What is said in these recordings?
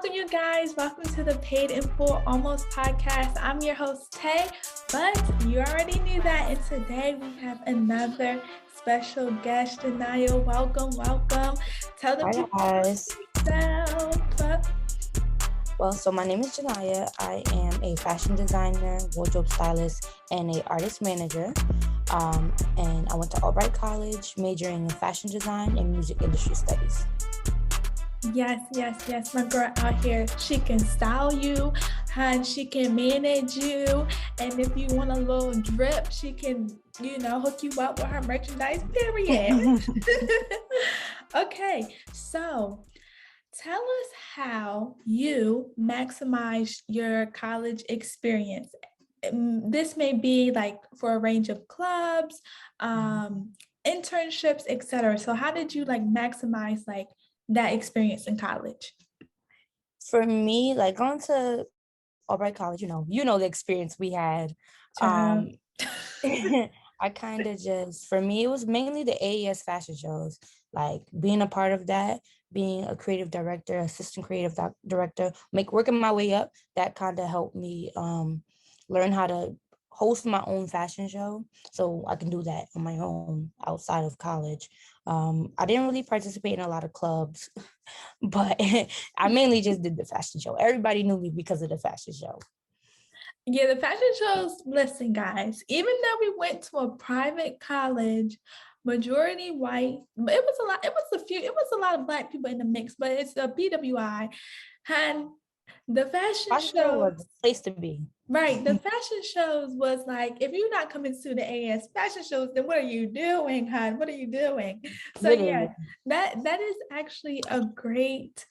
Welcome, you guys. Welcome to the Paid in Full Almost podcast. I'm your host, Tay, but you already knew that. And today we have another special guest, Jahnya. Welcome. Tell the people guys. yourself. Well, so my name is Jahnya. I am a fashion designer, wardrobe stylist, and an artist manager. And I went to Albright College, majoring in fashion design and music industry studies. Yes. My girl out here, she can style you, and she can manage you. And if you want a little drip, she can, hook you up with her merchandise, period. Okay, so tell us how you maximize your college experience. This may be like for a range of clubs, internships, etc. So how did you maximize that experience in college? For me, going to Albright College, you know the experience we had. I kind of for me, it was mainly the AES fashion shows, being a part of that, being a creative director, assistant creative director, working my way up. That kind of helped me learn how to host my own fashion show, so I can do that on my own outside of college. I didn't really participate in a lot of clubs, but I mainly just did the fashion show. Everybody knew me because of the fashion show. Yeah, the fashion shows, listen, guys, even though we went to a private college, majority white, but it was a lot of Black people in the mix, but it's a BWI. And the fashion show was the place to be. Right. The fashion shows was if you're not coming to the AS fashion shows, then what are you doing, hon? What are you doing? So Literally. Yeah, that is actually a great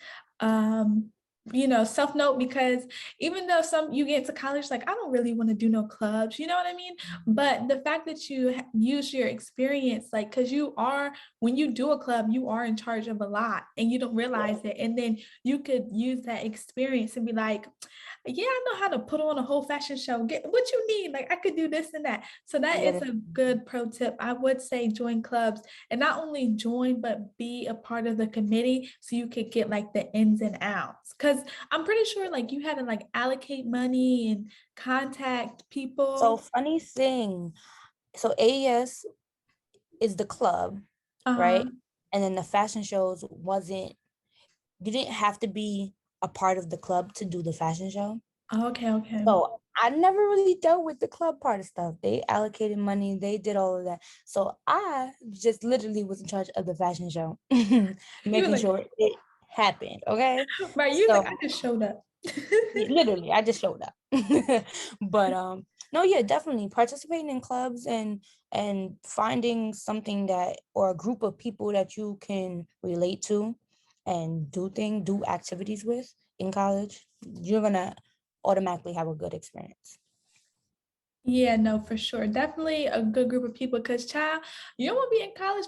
self-note, because even though you get to college, I don't really want to do no clubs, you know what I mean? But the fact that you use your experience, because when you do a club, you are in charge of a lot and you don't realize it. And then you could use that experience and be like, yeah, I know how to put on a whole fashion show. Get what you need. I could do this and that. So that is a good pro tip. I would say join clubs, and not only join, but be a part of the committee so you could get the ins and outs. Because I'm pretty sure you had to allocate money and contact people. So funny thing. So AES is the club, right? And then the fashion shows you didn't have to be a part of the club to do the fashion show. Okay. So I never really dealt with the club part of stuff. They allocated money, they did all of that. So I just literally was in charge of the fashion show, making sure it happened. Okay. Right. I just showed up. Literally, I just showed up. But no, yeah, definitely participating in clubs and finding something or a group of people that you can relate to and do activities with in college, you're gonna automatically have a good experience. Yeah, no, for sure. Definitely a good group of people, because child, you don't want to be in college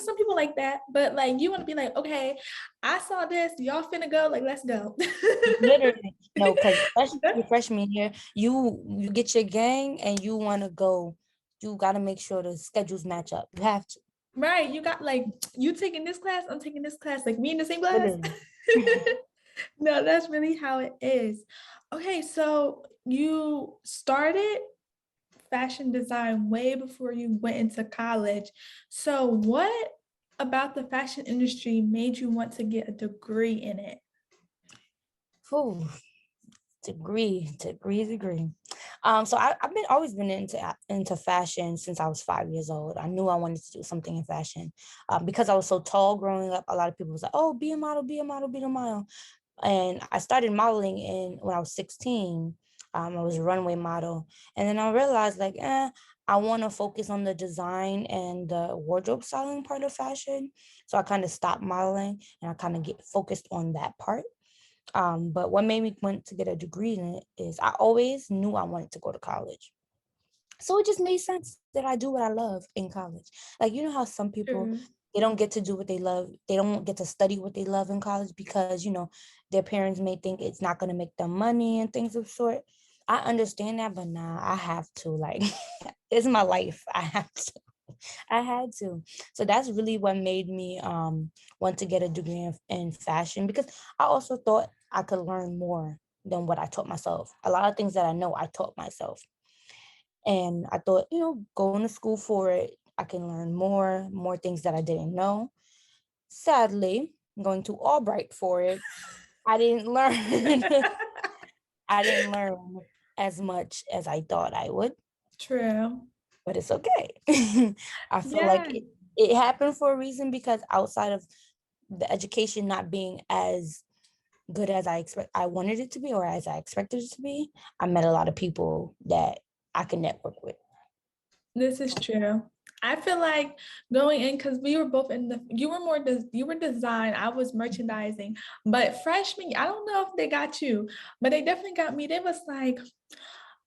some people like that, but you want to be okay, I saw this, y'all finna go, let's go. Literally. No, because especially freshman year, you get your gang and you want to go, you got to make sure the schedules match up. You have to. Right. You got you taking this class, I'm taking this class, we in the same class. No, that's really how it is. Okay, so you started fashion design way before you went into college. So what about the fashion industry made you want to get a degree in it? Degree. So I've always been into fashion since I was 5 years old. I knew I wanted to do something in fashion. Because I was so tall growing up, a lot of people was like, oh, be a model. And I started modeling when I was 16. I was a runway model. And then I realized I want to focus on the design and the wardrobe styling part of fashion. So I kind of stopped modeling and I kind of get focused on that part. But what made me want to get a degree in it is I always knew I wanted to go to college. So it just made sense that I do what I love in college. How some people, they don't get to do what they love. They don't get to study what they love in college because, their parents may think it's not going to make them money and things of sort. I understand that, but nah, I have to. It's my life. I had to. So that's really what made me want to get a degree in fashion, because I also thought I could learn more than what I taught myself. A lot of things that I know, I taught myself. And I thought, going to school for it, I can learn more things that I didn't know. Sadly, going to Albright for it, I didn't learn. I didn't learn as much as I thought I would, True. but it's okay. I feel like Yeah. it happened for a reason, because outside of the education not being as good as I wanted it to be, or as I expected it to be, I met a lot of people that I can network with. This is true. I feel like going in, because we were both in you were you were design, I was merchandising, but freshman, I don't know if they got you, but they definitely got me. They was like,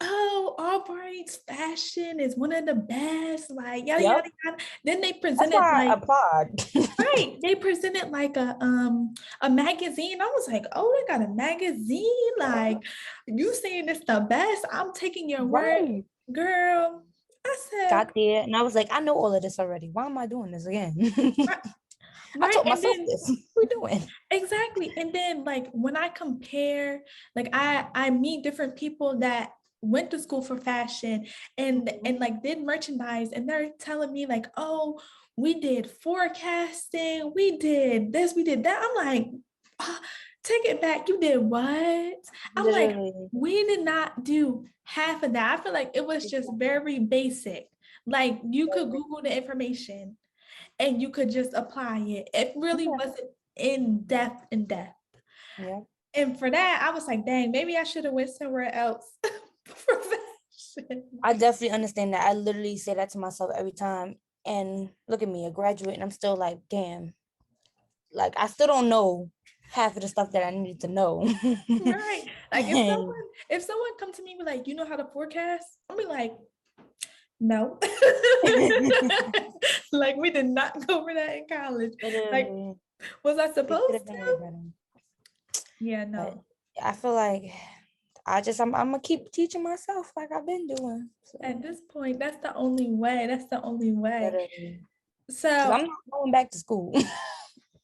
oh, Albright's fashion is one of the best, like yada Yep. yada yada. Then they That's presented why I like, applaud. right, they presented like a magazine. I was like, oh, they got a magazine. Like, you saying it's the best. I'm taking your word, Right. girl. I said, Got there and I was like, I know all of this already. Why am I doing this again? right, I right. told And myself then this. What are we doing? exactly. And then like when I compare, like I meet different people that went to school for fashion and like did merchandise, and they're telling me like, oh, we did forecasting, we did this, we did that. I'm like, "Ah, take it back. You did what?" I'm like, Literally. we did not do half of that. I feel like it was just very basic. Like you could Google the information and you could just apply it. It really Yeah. wasn't in depth. Yeah. And for that, I was like, dang, maybe I should have went somewhere else for fashion. I definitely understand that. I literally say that to myself every time. And look at me, a graduate, and I'm still like, damn, like I still don't know half of the stuff that I needed to know. Right. Like And if someone come to me and be like, you know how to forecast? I'll be like, no. Like we did not go over that in college. Like, literally, was I it could supposed have been way to? better. Yeah, But no. I feel like I'm gonna keep teaching myself like I've been doing. At So this point, that's the only way. That's the only way. literally, because So, I'm not going back to school.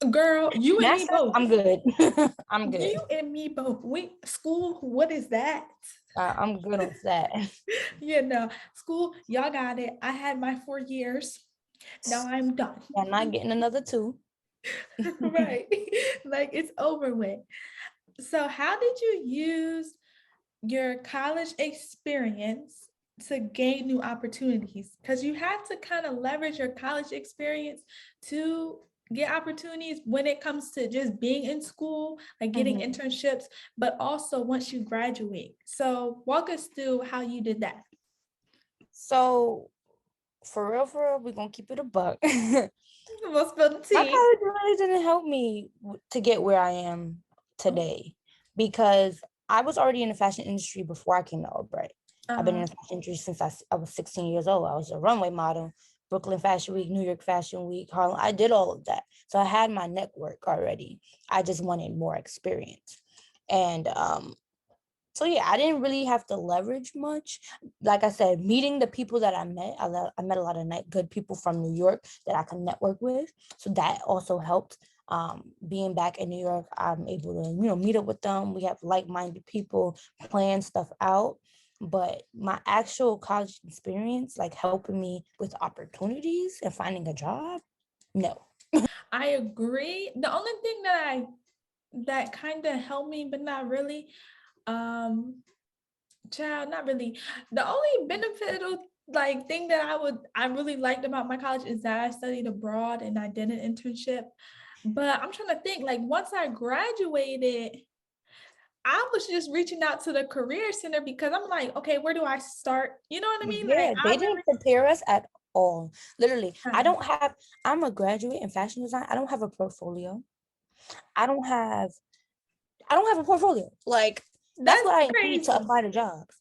girl, you and me Masters, both. I'm good. I'm good. You and me both. We school, what is that? I'm good on that. You know, school, y'all got it. I had my 4 years. Now I'm done. I'm not getting another 2. Right. Like it's over with. So, how did you use your college experience to gain new opportunities? Because you have to kind of leverage your college experience to get opportunities when it comes to just being in school, like getting Mhm. internships, but also once you graduate. So, walk us through how you did that. So for real, we're gonna keep it a buck. My We'll spill the tea. college really didn't help me to get where I am today, because I was already in the fashion industry before I came to Albright. I've been in Uh-huh. the fashion industry since I was 16 years old. I was a runway model, Brooklyn Fashion Week, New York Fashion Week, Harlem. I did all of that. So I had my network already. I just wanted more experience. And so yeah, I didn't really have to leverage much. Like I said, meeting the people that I met, I met a lot of good people from New York that I could network with. So that also helped. Being back in New York, I'm able to, meet up with them. We have like-minded people, plan stuff out. But my actual college experience, like helping me with opportunities and finding a job, no. I agree. The only thing that kind of helped me, but not really, um, child, not really. The only beneficial like thing that I really liked about my college is that I studied abroad and I did an internship. But I'm trying to think, like once I graduated, I was just reaching out to the career center because I'm like, okay, where do I start? You know what I mean? Like Yeah, they I didn't prepare us at all. Literally, remember. I'm a graduate in fashion design. I don't have a portfolio. I don't have, I don't have a portfolio. Like, that's That's what I need to crazy. apply to jobs.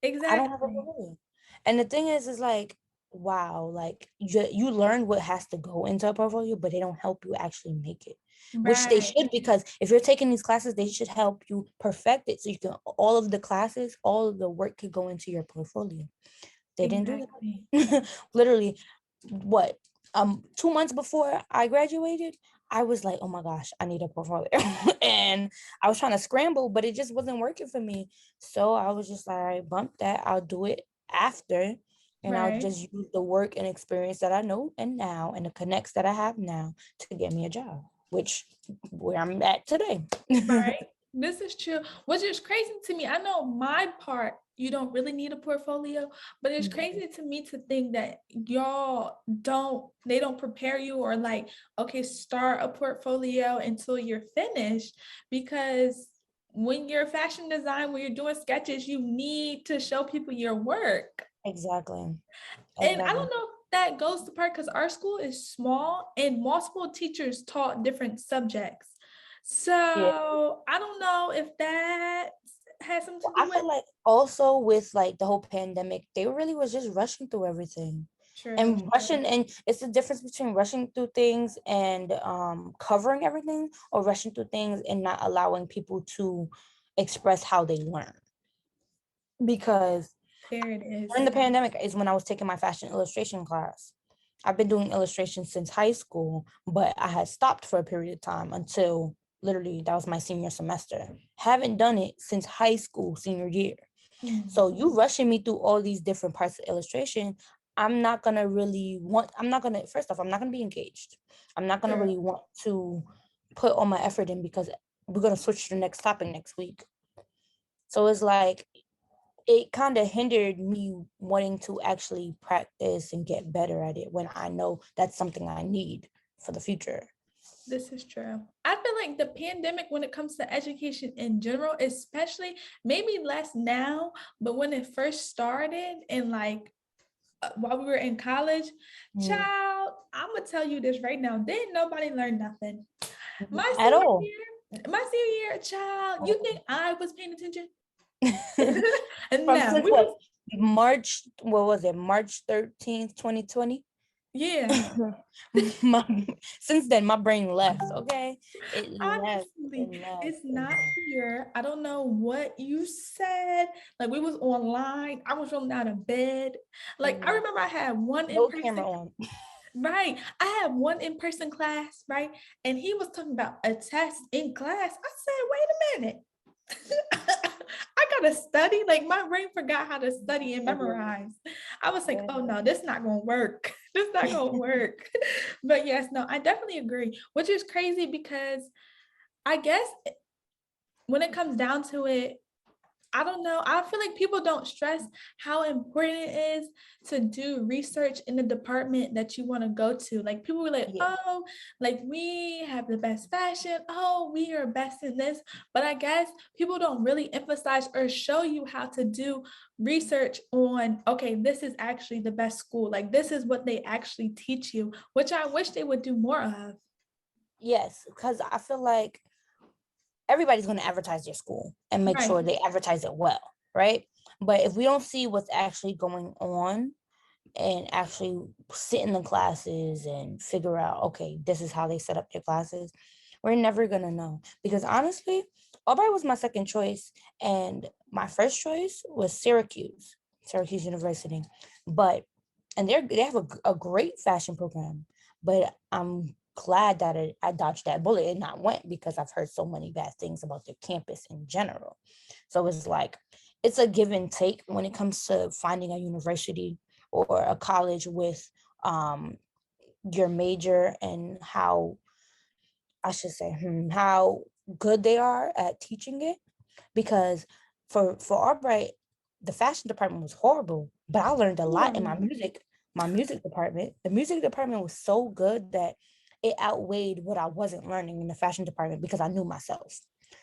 I don't have a Exactly. portfolio. And the thing is like, wow, like you learn what has to go into a portfolio, but they don't help you actually make it, which they Right. should, because if you're taking these classes, they should help you perfect it. So you can, all of the classes, all of the work could go into your portfolio. They didn't do Exactly. that. Literally, what, 2 months before I graduated, I was like, oh my gosh, I need a portfolio. And I was trying to scramble, but it just wasn't working for me. So I was just like, all right, bump that. I'll do it after. And I'll Right. just use the work and experience that I know and now and the connects that I have now to get me a job, which where I'm at today. Right. This is true, which is crazy to me. I know my part, you don't really need a portfolio, but it's crazy to me to think that they don't prepare you or like, okay, start a portfolio until you're finished. Because when you're fashion design, when you're doing sketches, you need to show people your work. Exactly. And I Exactly. don't know if that goes to part because our school is small and multiple teachers taught different subjects. Yeah. So I don't know if that has something Well, to I do with. feel like also with like the whole pandemic, they really was just rushing through everything. True. And rushing, and it's the difference between rushing through things and covering everything, or rushing through things and not allowing people to express how they learn. Because There it is. during the pandemic is when I was taking my fashion illustration class. I've been doing illustration since high school, but I had stopped for a period of time until literally that was my senior semester. Haven't done it since high school, senior year. Mm, So you rushing me through all these different parts of illustration, I'm not gonna, first off, I'm not gonna be engaged. I'm not gonna true. really want to put all my effort in because we're gonna switch to the next topic next week. So it's like, it kind of hindered me wanting to actually practice and get better at it when I know that's something I need for the future. This is true. I feel like the pandemic, when it comes to education in general, especially maybe less now, but when it first started and like while we were in college, Mm. child, I'm gonna tell you this right now. Didn't nobody learn nothing. My At senior all. year, child, you think I was paying attention? From No, since we what? was, March, what was it? March 13th, 2020? yeah. Since then, my brain left. Okay. It left. It Honestly, left. it's It not left. here. I don't know what you said. Like we was online. I was rolling out of bed. Like I Mm. remember I had one No in-person, camera on. right? I had one in-person class, right? And he was talking about a test in class. I said, wait a minute. I gotta study. Like my brain forgot how to study and memorize. I was like, oh no, this not gonna work. This not gonna work. But yes, no, I definitely agree. Which is crazy because I guess when it comes down to it, I don't know. I feel like people don't stress how important it is to do research in the department that you want to go to. Like people were like, Yeah. oh, like we have the best fashion. Oh, we are best in this. But I guess people don't really emphasize or show you how to do research on, okay, this is actually the best school. Like this is what they actually teach you, which I wish they would do more of. Yes, because I feel like everybody's going to advertise their school and make Right. sure they advertise it well, right? But if we don't see what's actually going on and actually sit in the classes and figure out, okay, this is how they set up their classes, we're never going to know. Because honestly, Albright was my second choice, and my first choice was Syracuse University. But and they have a great fashion program, but I'm glad that I dodged that bullet and not went, because I've heard so many bad things about their campus in general. So it's like, it's a give and take when it comes to finding a university or a college with um, your major, and how, I should say, how good they are at teaching it. Because for Albright, the fashion department was horrible, but I learned a lot in Ooh. my music department. The music department was so good that it outweighed what I wasn't learning in the fashion department because I knew myself.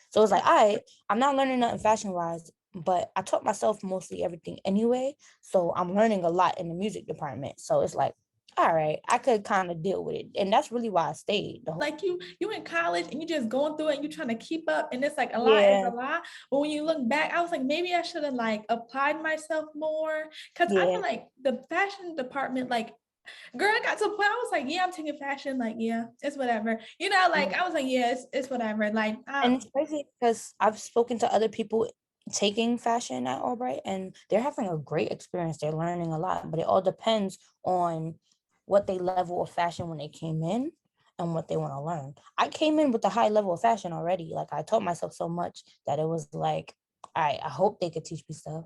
So it was like, I'm not learning nothing fashion wise, but I taught myself mostly everything anyway. So I'm learning a lot in the music department. So it's like, all right, I could kind of deal with it. And that's really why I stayed. Like you in college and you just going through it and you trying to keep up and it's like a lot is Yeah, a lot. But when you look back, I was like, maybe I should have like applied myself more. Cause I feel yeah, like the fashion department, like girl, I got to a point, I was like, yeah, I'm taking fashion, like, yeah, it's whatever. You know, like yeah. I was like, yeah, it's whatever. Like And it's crazy because I've spoken to other people taking fashion at Albright, and they're having a great experience. They're learning a lot, but it all depends on what they level of fashion when they came in and what they want to learn. I came in with a high level of fashion already. Like I taught myself so much that it was like, I hope they could teach me stuff.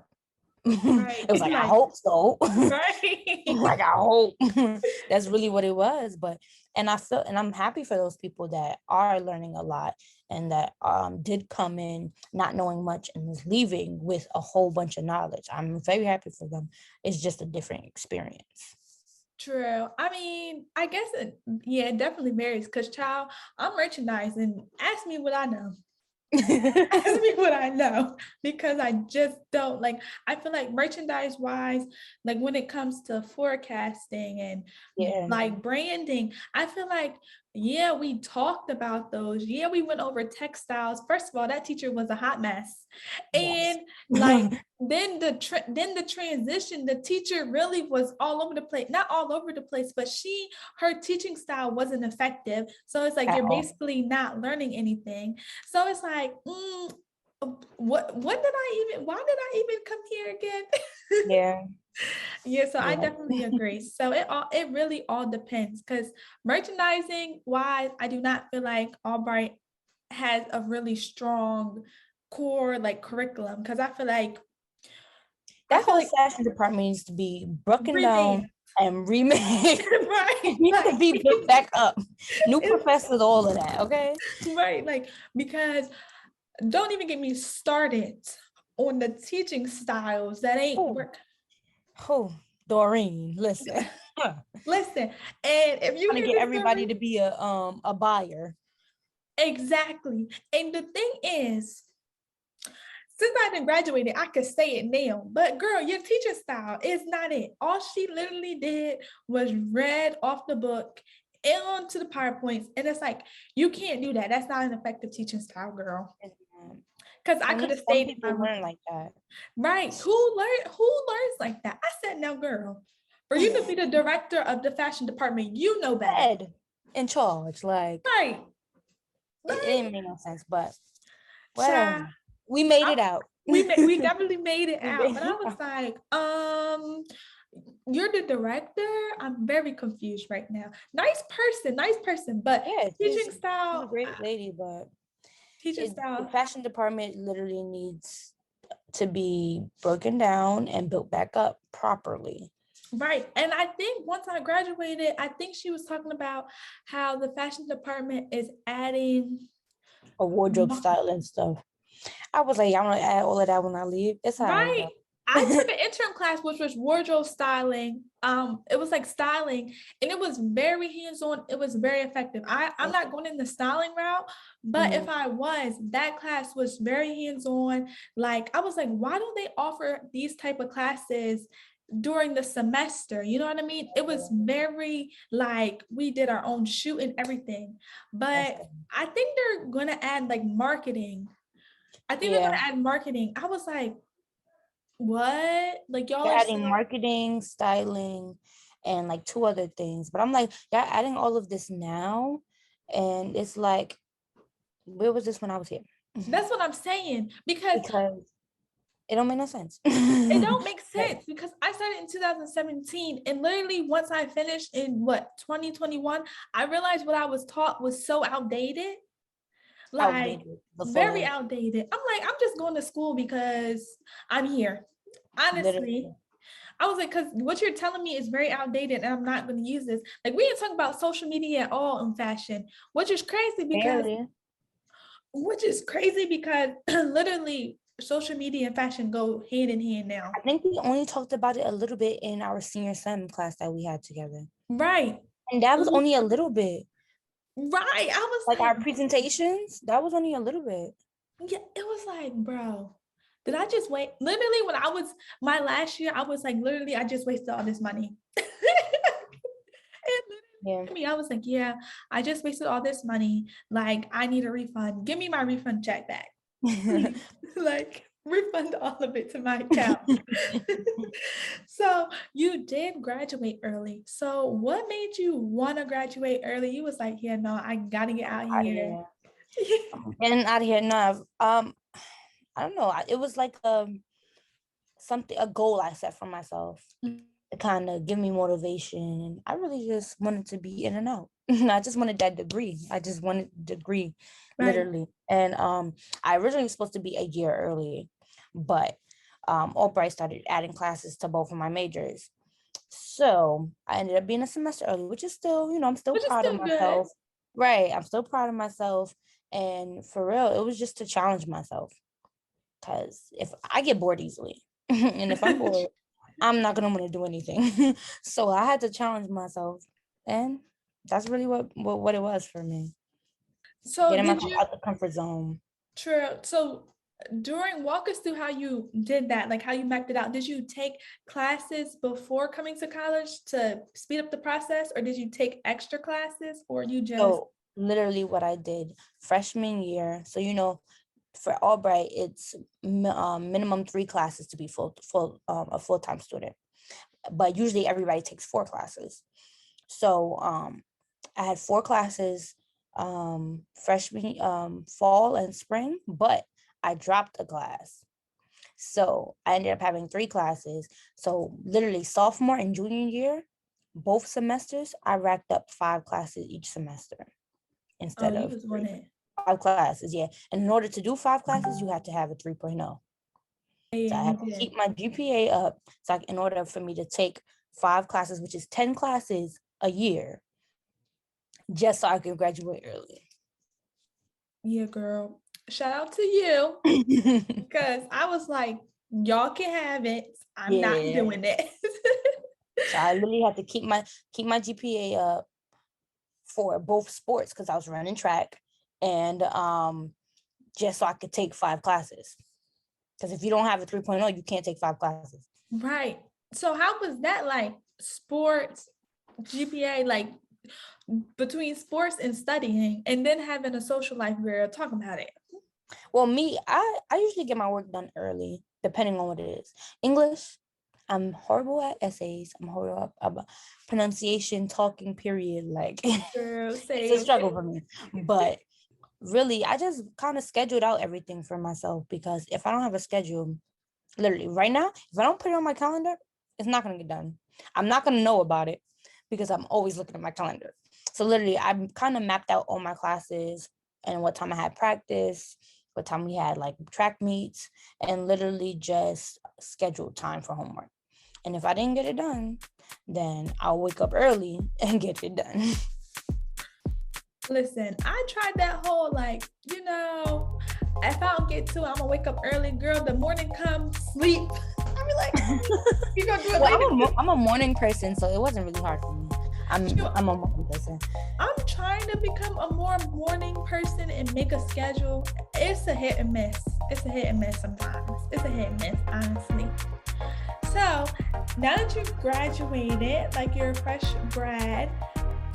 Right. It was like, I Like, hope so. right. Like I hope. That's really what it was. But and I feel and I'm happy for those people that are learning a lot and that did come in not knowing much and is leaving with a whole bunch of knowledge. I'm very happy for them. It's just a different experience. True. I mean, I guess yeah, it definitely varies because, child, I'm merchandising. Ask me what I know. Ask me what I know because I just don't like. I feel like merchandise wise, like when it comes to forecasting and Yeah. like branding, I feel like, yeah, we talked about those. Yeah, we went over textiles. First of all, that teacher was a hot mess. Yes. And like then the transition, the teacher really was all over the place. Not all over the place, but her teaching style wasn't effective. So it's like At you're all. basically not learning anything. So it's like, what did I even, why did I even come here again? Yeah. Yeah, so I Yeah. definitely agree. So it really all depends because merchandising wise, I do not feel like Albright has a really strong core like curriculum because I That feel whole like fashion department needs to be broken down revamped. and remade. Right, It needs to like be built back up. New professors, all of that. Okay. right, like because don't even get me started on the teaching styles that ain't Oh, work. oh, Doreen, listen. Listen, and if you Trying to hear get this everybody story, to be a buyer. exactly. And the thing is, since I didn't graduated, I could say it now. But girl, your teacher style is not it. All she literally did was read off the book and onto the PowerPoints. And it's like, you can't do that. That's not an effective teaching style, girl. Because I could Only have some stayed in my people room. learn like that. Right. Who learns like that? I said, now, girl, for you to be the director of the fashion department, you know better. Head in charge. Like Right. it Right. didn't make no sense, but Child, whatever. We made I, it out. we definitely made it We out. made But I it was out. like, you're the director. I'm very confused right now. Nice person, but Yeah, teaching she's a style, great lady, but teaching the style, fashion department literally needs to be broken down and built back up properly. right. And I think once I graduated, I think she was talking about how the fashion department is adding. A wardrobe style and stuff. I was like, I'm gonna add all of that when I leave. It's all right Right. though. I took an intern class, which was wardrobe styling. It was like styling, and it was very hands-on. It was very effective. I'm not going in the styling route, but if Mhm. I was, that class was very hands-on. Like I was like, why don't they offer these type of classes during the semester? You know what I mean? It was very like we did our own shoot and everything. That's But good. I think they're gonna add like marketing. I think they're Yeah, gonna add marketing. I was like, what? Like y'all they're are adding so marketing, styling, and like two other things. But I'm like, y'all adding all of this now, and it's like, where was this when I was here? that's what I'm saying because Because it don't make no sense. it don't make Like, sense because I started in 2017 and literally once I finished in what 2021, I realized what I was taught was so outdated, like outdated the very fullest, outdated. I'm like, I'm just going to school because I'm here. Honestly, literally. I was like, because what you're telling me is very outdated and I'm not going to use this. Like, we didn't talk about social media at all in fashion, which is crazy because Barely. literally social media and fashion go hand in hand now. I think we only talked about it a little bit in our senior sem class that we had together. Right. And that was only a little bit. Right. I was Like like, our presentations, that was only a little bit. yeah, it was like, bro, did I just wait? Literally, when I was my last year, I was like, literally, I just wasted all this money. And Yeah. literally, I was like, yeah, I just wasted all this money. Like, I need a refund. Give me my refund check back. Please. Like, refund all of it to my account. So you did graduate early. So what made you want to graduate early? You was like, yeah, no, I gotta get out Out of here. here. And out of here now. I don't know. It was like something, a goal I set for myself. kind of give me motivation. And I really just wanted to be in and out. I just wanted that degree. I just wanted the degree, Right. literally. And I originally was supposed to be a year early, but Albright started adding classes to both of my majors. So I ended up being a semester early, which is still, I'm still Which is proud of still good. myself. Right. I'm still proud of myself. And for real, it was just to challenge myself. Because if I get bored easily, and if I'm bored, I'm not gonna want to do anything. So I had to challenge myself, and that's really what it was for me. So Getting did myself you, out the comfort zone. true. So during, walk us through how you did that, like how you mapped it out. Did you take classes before coming to college to speed up the process, or did you take extra classes, or you just, So literally, what I did freshman year. So for Albright, it's minimum 3 classes to be a full-time student, but usually everybody takes 4 classes. So I had 4 classes freshman fall and spring, but I dropped a class. So I ended up having 3 classes. So literally sophomore and junior year, both semesters, I racked up 5 classes each semester oh, instead you of was on 3. it. 5 classes, yeah. And in order to do 5 classes, you have to have a 3.0. Yeah, So I you had to did. keep my GPA up. So in order for me to take 5 classes, which is 10 classes a year, just so I could graduate early. Yeah, girl. Shout out to you, because I was like, y'all can have it. I'm not Yeah. doing it. So I literally had to keep my GPA up for both sports because I was running track, and just so I could take 5 classes. Because if you don't have a 3.0, you can't take 5 classes. Right. So how was that, like sports, GPA, like between sports and studying, and then having a social life? Girl, talk about it. Well, me, I usually get my work done early, depending on what it is. English, I'm horrible at essays. I'm horrible at pronunciation, talking, period. Like Girl, it's a same. struggle for me. But really, I just kind of scheduled out everything for myself because if I don't have a schedule, literally right now, if I don't put it on my calendar, it's not gonna get done. I'm not gonna know about it because I'm always looking at my calendar. So literally, I'm kind of mapped out all my classes and what time I had practice, what time we had like track meets, and literally just scheduled time for homework. And if I didn't get it done, then I'll wake up early and get it done. Listen, I tried that whole, like, if I don't get to it, I'm gonna wake up early. Girl, the morning comes, sleep. I be like, you gonna do it Well, later. I'm a morning person, so it wasn't really hard for me. Shoot, I'm a morning person. I'm trying to become a more morning person and make a schedule. It's a hit and miss. It's a hit and miss sometimes. It's a hit and miss, honestly. So now that you've graduated, like you're a fresh grad,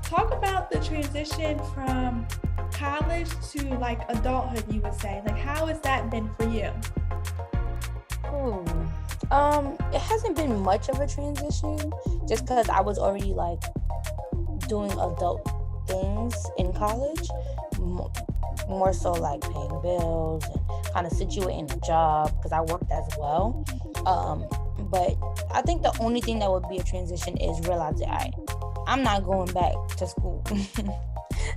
talk about the transition from college to like adulthood, you would say. Like, how has that been for you? Ooh. It hasn't been much of a transition just because I was already like doing adult things in college, more so like paying bills and kind of situating a job because I worked as well. But I think the only thing that would be a transition is realizing I'm not going back to school.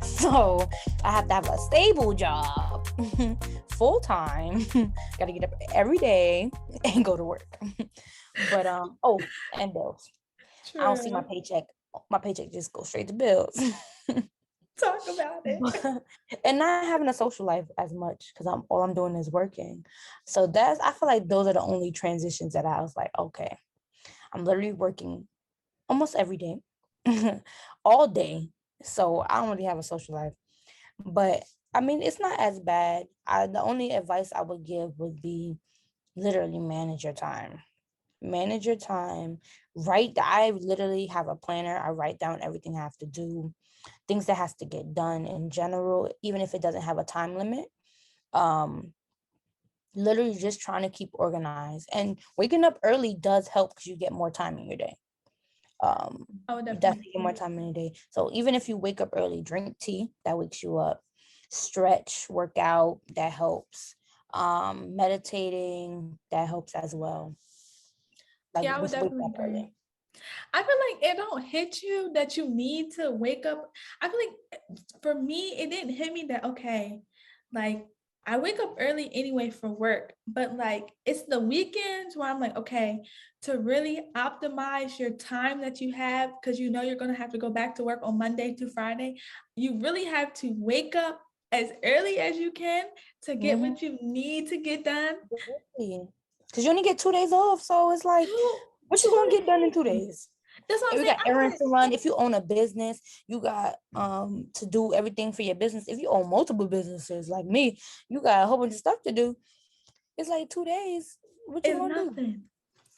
So I have to have a stable job, full time. Got to get up every day and go to work. But and bills. I don't see my True. paycheck. My paycheck just goes straight to bills. Talk about it. And not having a social life as much because all I'm doing is working. So I feel like those are the only transitions that I was like, okay, I'm literally working almost every day, all day. So I don't really have a social life. But I mean, it's not as bad. The only advice I would give would be literally manage your time. Manage your time. I literally have a planner. I write down everything I have to do, things that has to get done in general, even if it doesn't have a time limit. Um, Literally just trying to keep organized. And waking up early does help because you get more time in your day. I would You definitely definitely get more agree. time in a day. So even if you wake up early, drink tea, that wakes you up. Stretch, work out, that helps. Meditating, that helps as well. Like Yeah, I would just wake definitely up agree. early. I feel like it don't hit you that you need to wake up. I feel like for me, it didn't hit me that, okay, like I wake up early anyway for work, but like it's the weekends where I'm like, okay, to really optimize your time that you have, because you know you're going to have to go back to work on Monday to Friday, you really have to wake up as early as you can to get Mm-hmm. what you need to get done. Because you only get 2 days off. So it's like, Two, what you gonna get done in 2 2 days. days? That's what I'm If you saying. got I errands got to run, if you own a business, you got to do everything for your business. If you own multiple businesses like me, you got a whole bunch of stuff to do. It's like 2 days. What you it's gonna do? nothing.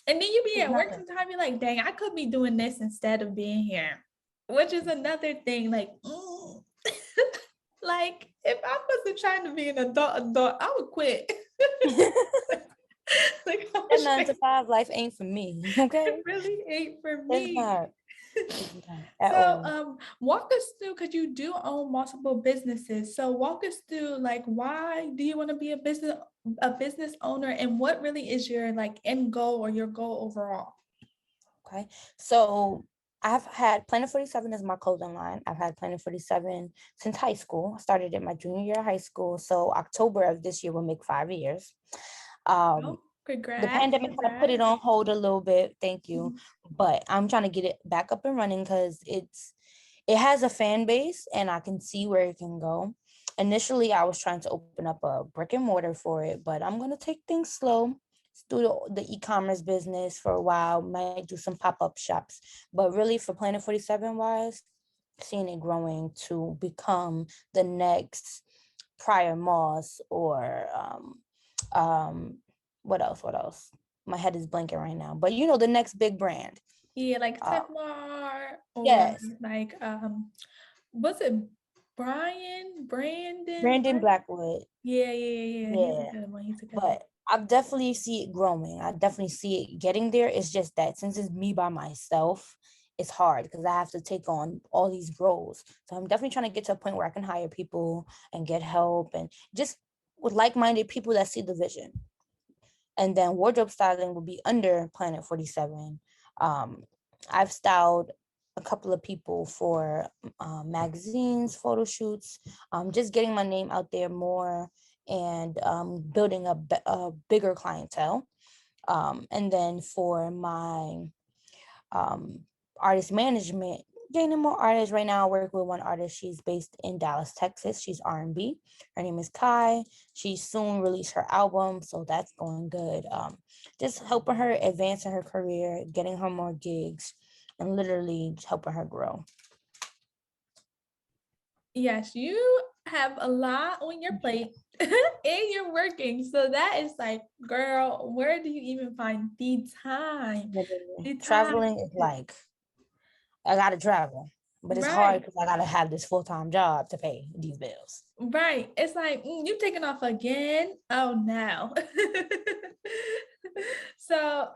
And then you be It's at work nothing. sometime, you're like, dang, I could be doing this instead of being here, which is another thing. Like, like if I wasn't trying to be an adult, I would quit. Like, I That was nine to like, five life ain't for me. it Okay, really ain't for it's me. not. It's not at So, all. walk us through, because you do own multiple businesses. So, walk us through, like, why do you want to be a business owner, and what really is your like end goal or your goal overall? Okay, so I've had Planet 47 as my clothing line. I've had Planet 47 since high school. I started it my junior year of high school. So October of this year will make 5 years. Um, Oh, the congrats, pandemic kind of put it congrats. on hold a little bit. Thank you. Mhm. But I'm trying to get it back up and running because it has a fan base and I can see where it can go. Initially, I was trying to open up a brick and mortar for it, but I'm gonna take things slow. Do the e-commerce business for a while, might do some pop-up shops. But really for Planet 47 wise, seeing it growing to become the next Prior Moss or um what else? What else? My head is blanking right now. But you know the next big brand. Yeah, like Uh Teflon, or yes, like was it Brandon? Brandon Blackwood. Yeah, yeah, yeah, yeah. He's a Yeah. good one. He's a good one. But I definitely see it growing. I definitely see it getting there. It's just that since it's me by myself, it's hard because I have to take on all these roles. So I'm definitely trying to get to a point where I can hire people and get help and just with like-minded people that see the vision. And then wardrobe styling will be under Planet 47. Um, I've styled a couple of people for magazines, photo shoots, just getting my name out there more and building a bigger clientele. And then for my um, artist management, gaining more artists. Right now, I work with one artist. She's based in Dallas, Texas. She's R&B. Her name is Kai. She soon released her album, so that's going good. Just helping her advance in her career, getting her more gigs, and literally helping her grow. Yes, you have a lot on your plate and you're working. So that is like, girl, where do you even find the time? Literally. The time. Traveling is like I gotta travel, but it's hard Right. because I gotta have this full-time job to pay these bills. Right. It's like, you taking off again? Oh no. So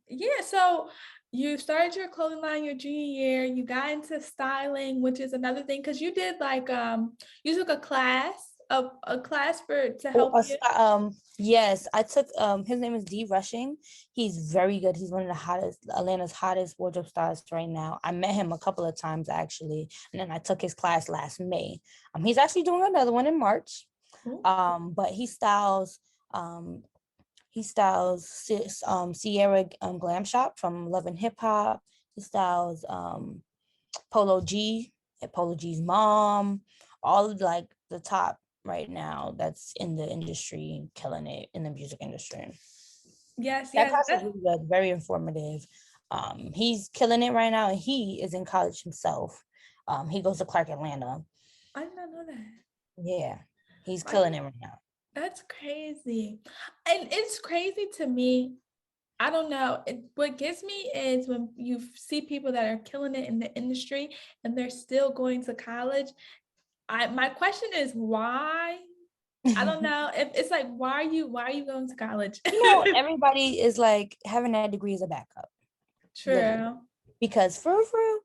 yeah, so you started your clothing line your junior year, you got into styling, which is another thing, because you did like you took a class for to Oh, help you. yes, I took his name is D Rushing. He's very good. He's one of the hottest, Atlanta's hottest wardrobe stylists right now. I met him a couple of times actually, and then I took his class last May. He's actually doing another one in March. Cool. But um he styles Sierra Glam Shop from Love and Hip Hop. He styles Polo G and Polo G's mom, all of like the top right now that's in the industry, killing it in the music industry. Yes, That yes. class was really good, very informative. He's killing it right now, and he is in college himself. He goes to Clark Atlanta. I did not know that. Yeah, he's I did killing not, it right now. that's crazy. And it's crazy to me. I don't know. What gets me is when you see people that are killing it in the industry and they're still going to college. My question is why? I don't know. If it's like, why are you going to college? Everybody is like having that degree as a backup, literally, True. because for real,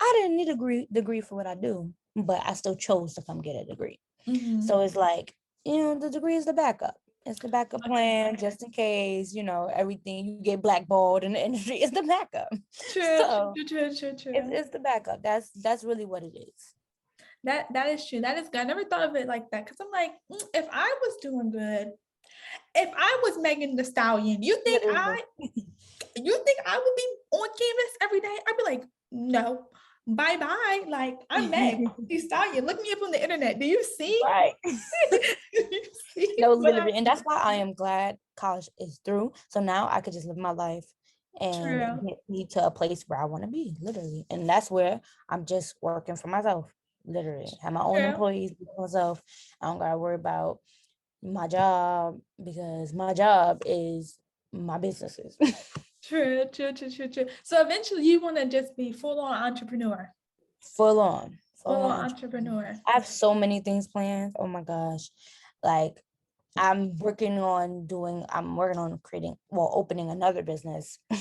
I didn't need a degree for what I do, but I still chose to come get a degree. So Hmm. it's like, the degree is the backup. It's the backup plan just in case, everything you get blackballed in the industry. It's the backup. True, So true, true, true, true. it's the backup. That's really what it is. That is true. That is good. I never thought of it like that because I'm like, if I was doing good, if I was Megan the Stallion, Literally. you think I would be on canvas every day? I'd be like, no, bye bye. Like I'm Meg the Stallion. Look me up on the internet. Do you see? Right. Do you see No, what I literally. And that's why I am glad college is through. So now I could just live my life and True. get me to a place where I want to be, literally. And that's where I'm just working for myself, literally. Have my own True. employees for myself. I don't gotta worry about my job because my job is my businesses. True, true, true, true, true. So eventually you want to just be full-on entrepreneur. Full on, full Full-on on entrepreneur. entrepreneur. I have so many things planned. Oh my gosh. Like I'm working on opening another business. um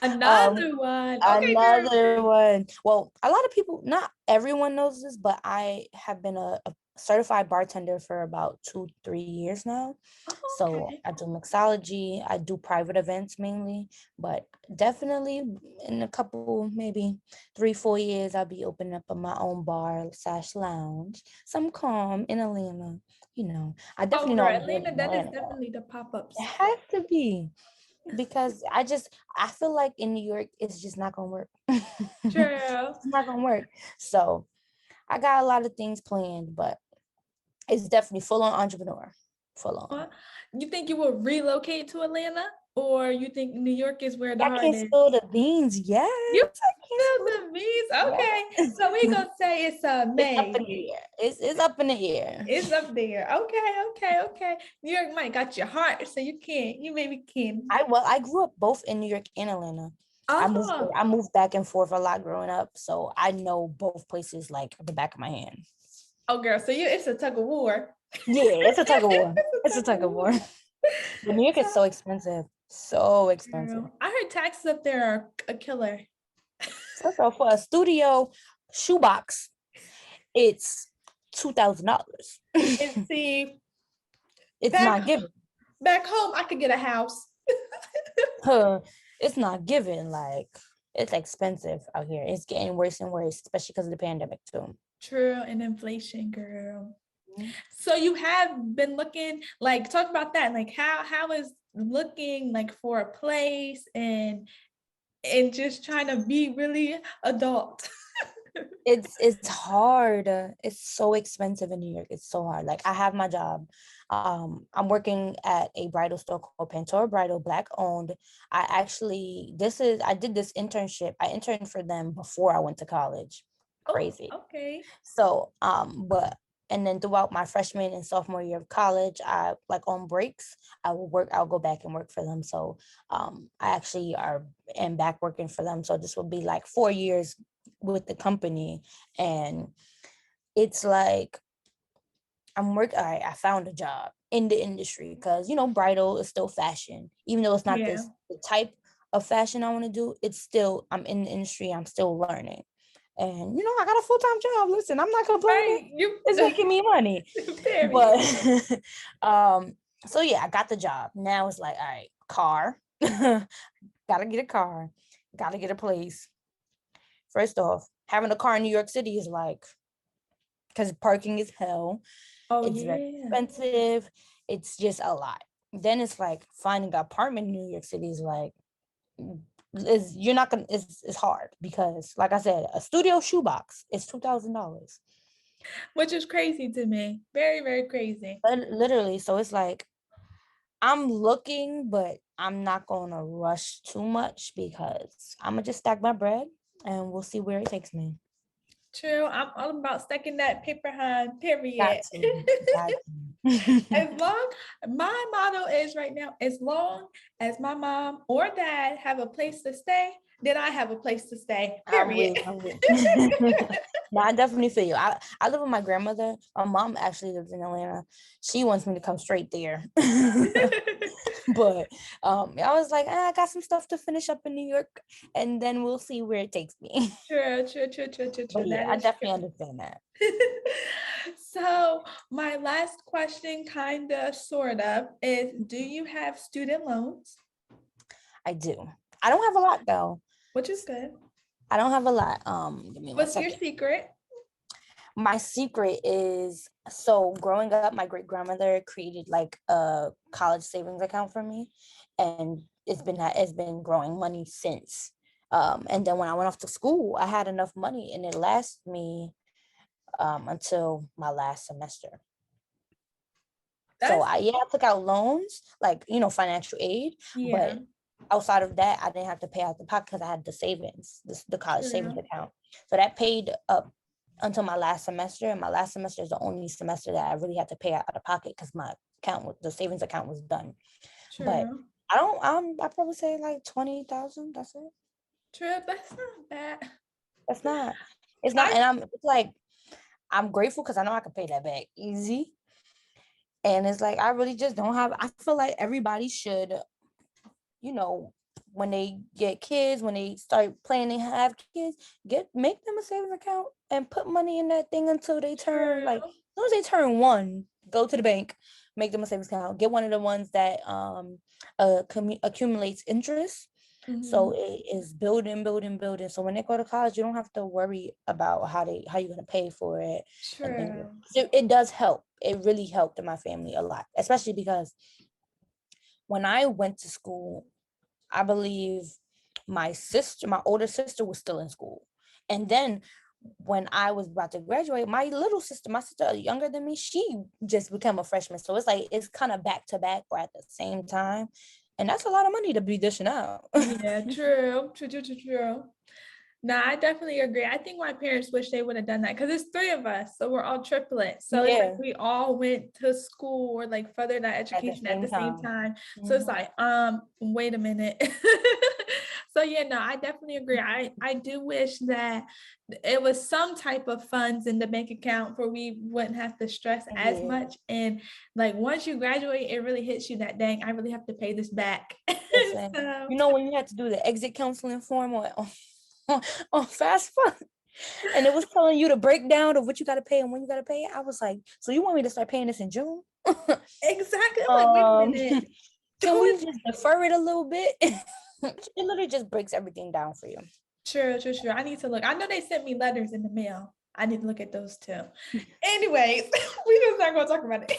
Another one. Okay, girl. Another one. Well, a lot of people, not everyone knows this, but I have been a certified bartender for about 2-3 years now. Oh, So okay. I do mixology, I do private events mainly, but definitely in a couple, maybe 3-4 years, I'll be opening up my own bar/lounge. Some calm in Atlanta. I Oh, definitely know girl, I'm good Atlanta, in that is Atlanta. definitely the It pop-ups. has to be because I feel like in New York it's just not gonna work. True. It's not gonna work. So I got a lot of things planned, but it's definitely full on entrepreneur. Full on. You think you will relocate to Atlanta, or you think New York is where the I heart can't is? spill the beans. Yes, You I can't feel spill the beats? the Okay. So we yes. gonna say it's It's up May. in the air. It's up in the air. It's up there. Okay, okay, okay. New York might got your heart, so you maybe can. I grew up both in New York and Atlanta. Oh, I moved back and forth a lot growing up, so I know both places like the back of my hand. oh, girl. So it's a tug of war. Yeah, it's a tug of war. It's It's a a tug of tug of war. war. But New York is so expensive. So expensive. Girl, I heard taxes up there are a killer. First off, for a studio shoebox, it's $2,000. And see, It's back not given. back home, I could get a house. Huh. It's not given. Like it's expensive out here. It's getting worse and worse, especially because of the pandemic too. True, and inflation, girl. Mhm. So you have been looking, like, talk about that. Like, how is looking like for a place and just trying to be really adult. It's hard. It's so expensive in New York. It's so hard. Like I have my job. I'm working at a bridal store called Pantora Bridal, Black owned. I did this internship. I interned for them before I went to college. Oh, Crazy. okay. So, but and then throughout my freshman and sophomore year of college, I like on breaks, I'll go back and work for them. So I actually am back working for them. So this will be like 4 years with the company. And it's like I found a job in the industry because bridal is still fashion. Even though it's not Yeah. the type of fashion I want to do, it's still I'm in the industry, I'm still learning. And I got a full-time job. Listen, I'm not complaining. Right. You It's making me money. period. But so yeah, I got the job. Now it's like, all right, car. Gotta get a car, gotta get a place. First off, having a car in New York City is like, because parking is hell. Oh It's very yeah. expensive. It's just a lot. Then it's like finding an apartment in New York City is like, is you're not gonna it's hard because like I said, a studio shoebox is $2,000. Which is crazy to me. Very, very crazy. Literally. So it's like I'm looking, but I'm not gonna rush too much because I'm gonna just stack my bread and we'll see where it takes me. True. I'm all about stacking that paper behind, Got period. to. Got to. As long, my motto is right now, as long as my mom or dad have a place to stay, then I have a place to stay, I'm period. with. I'm with. No, I definitely feel you. I live with my grandmother. My mom actually lives in Atlanta. She wants me to come straight there. But I was like, I got some stuff to finish up in New York, and then we'll see where it takes me. True, true, true, true, true, true. But yeah, That I is definitely true. understand that. So my last question, kind of, sort of, is do you have student loans? I do. I don't have a lot though. Which is good. I don't have a lot. Give me one What's your second. secret? My secret is, so growing up, my great grandmother created like a college savings account for me, and it's been growing money since. And then when I went off to school, I had enough money, and it lasted me until my last semester. So I took out loans, like, financial aid, Yeah. but outside of that, I didn't have to pay out the pocket because I had the savings, the college savings account. So that paid up until my last semester, and my last semester is the only semester that I really had to pay out of pocket because my the savings account was done. True. But I probably say like 20,000. That's it. True. That's not bad. That's not. It's not, and I'm grateful because I know I can pay that back easy. And it's like, I really just don't have, I feel like everybody should, when they get kids, when they start planning to have kids, make them a savings account and put money in that thing until they turn, like, as soon as they turn 1, go to the bank, make them a savings account, get one of the ones that accumulates interest. Mm-hmm. So it is building. So when they go to college, you don't have to worry about how you're going to pay for it. True. It does help. It really helped in my family a lot, especially because when I went to school, I believe my older sister was still in school. And then when I was about to graduate, my sister younger than me, she just became a freshman. So it's like, it's kind of back to back or at the same time. And that's a lot of money to be dishing out. Yeah, true. No, I definitely agree. I think my parents wish they would have done that because it's 3 of us. So we're all triplets. So it's like we all went to school or like furthered our education at the same time. Mm-hmm. So it's like, wait a minute. So yeah, no, I definitely agree. I do wish that it was some type of funds in the bank account where we wouldn't have to stress as much. And like once you graduate, it really hits you that, dang, I really have to pay this back. So, when you had to do the exit counseling form on Fast Fund, and it was telling you the breakdown of what you got to pay and when you got to pay it, I was like, so you want me to start paying this in June? Exactly. I'm like, wait a minute. Can we just defer it a little bit? It literally just breaks everything down for you. True. I need to look. I know they sent me letters in the mail. I need to look at those too. Anyways, we're just not going to talk about it.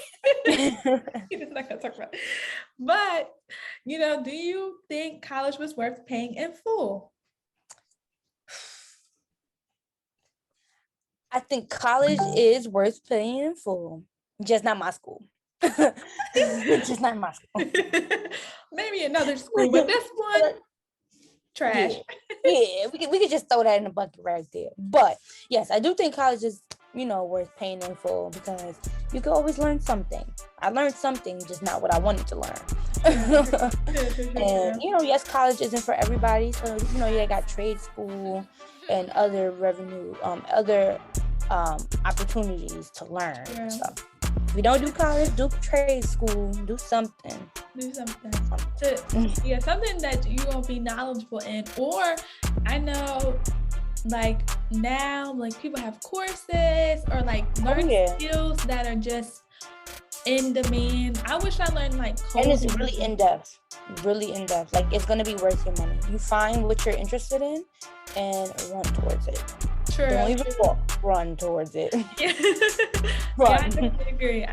We're just not going to talk about it. But, do you think college was worth paying in full? I think college is worth paying in full. Just not my school. Just not my school. Maybe another school, but this one, trash. Yeah, we could just throw that in the bucket right there. But yes, I do think college is, worth paying in full because you can always learn something. I learned something, just not what I wanted to learn. And yes, college isn't for everybody. So you got trade school and other revenue, other opportunities to learn. Yeah. So if you don't do college, do trade school, do something. Something that you're gonna be knowledgeable in. Or I know like now, like people have courses or like learn skills that are just in demand. I wish I learned like coding. And it's really in depth. Like it's gonna be worth your money. You find what you're interested in and run towards it. True. Don't even walk, run towards it. Yeah. Yeah,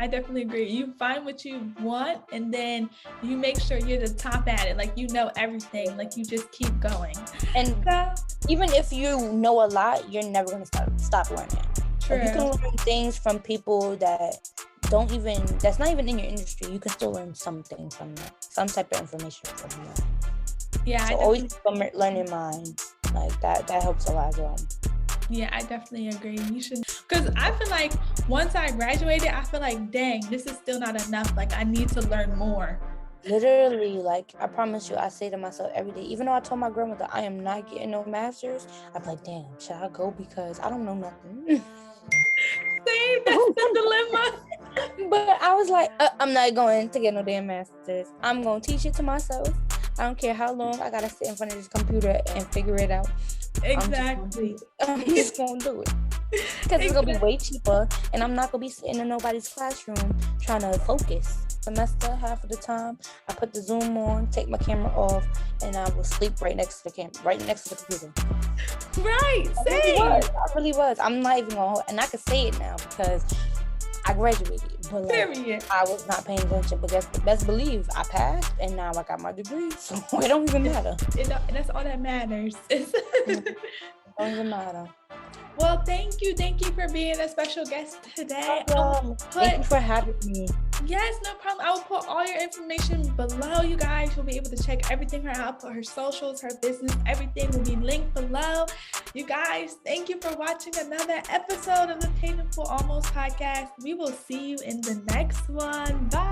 I definitely agree. You find what you want and then you make sure you're the top at it. Like everything. Like you just keep going. And even if you know a lot, you're never gonna stop learning. True. Like you can learn things from people that's not even in your industry. You can still learn something from that, some type of information from that. Yeah. So always keep a learning mind. Like that helps a lot as well. Yeah, I definitely agree. You should, because I feel like once I graduated, I feel like, dang, this is still not enough. Like I need to learn more. Literally, like I promise you, I say to myself every day, even though I told my grandmother I am not getting no master's, I'm like, damn, should I go because I don't know nothing. See, that's the dilemma. But I was like, I'm not going to get no damn master's. I'm going to teach it to myself. I don't care how long I got to sit in front of this computer and figure it out. Exactly. I'm just going to do it. Because it's gonna be way cheaper, and I'm not gonna be sitting in nobody's classroom trying to focus. Semester, half of the time, I put the Zoom on, take my camera off, and I will sleep right next to the camera, right next to the computer. Right, same. I really was. I'm not even gonna, and I can say it now because I graduated, but like, I was not paying attention. But best believe I passed, and now I got my degree, so it don't even matter. That's all that matters. It don't even matter. Well, thank you for being a special guest today. Thank you for having me. Yes, no problem. I will put all your information below, you guys. You'll be able to check everything her out, put her socials, her business, everything will be linked below. You guys, thank you for watching another episode of the Painful Almost podcast. We will see you in the next one. Bye.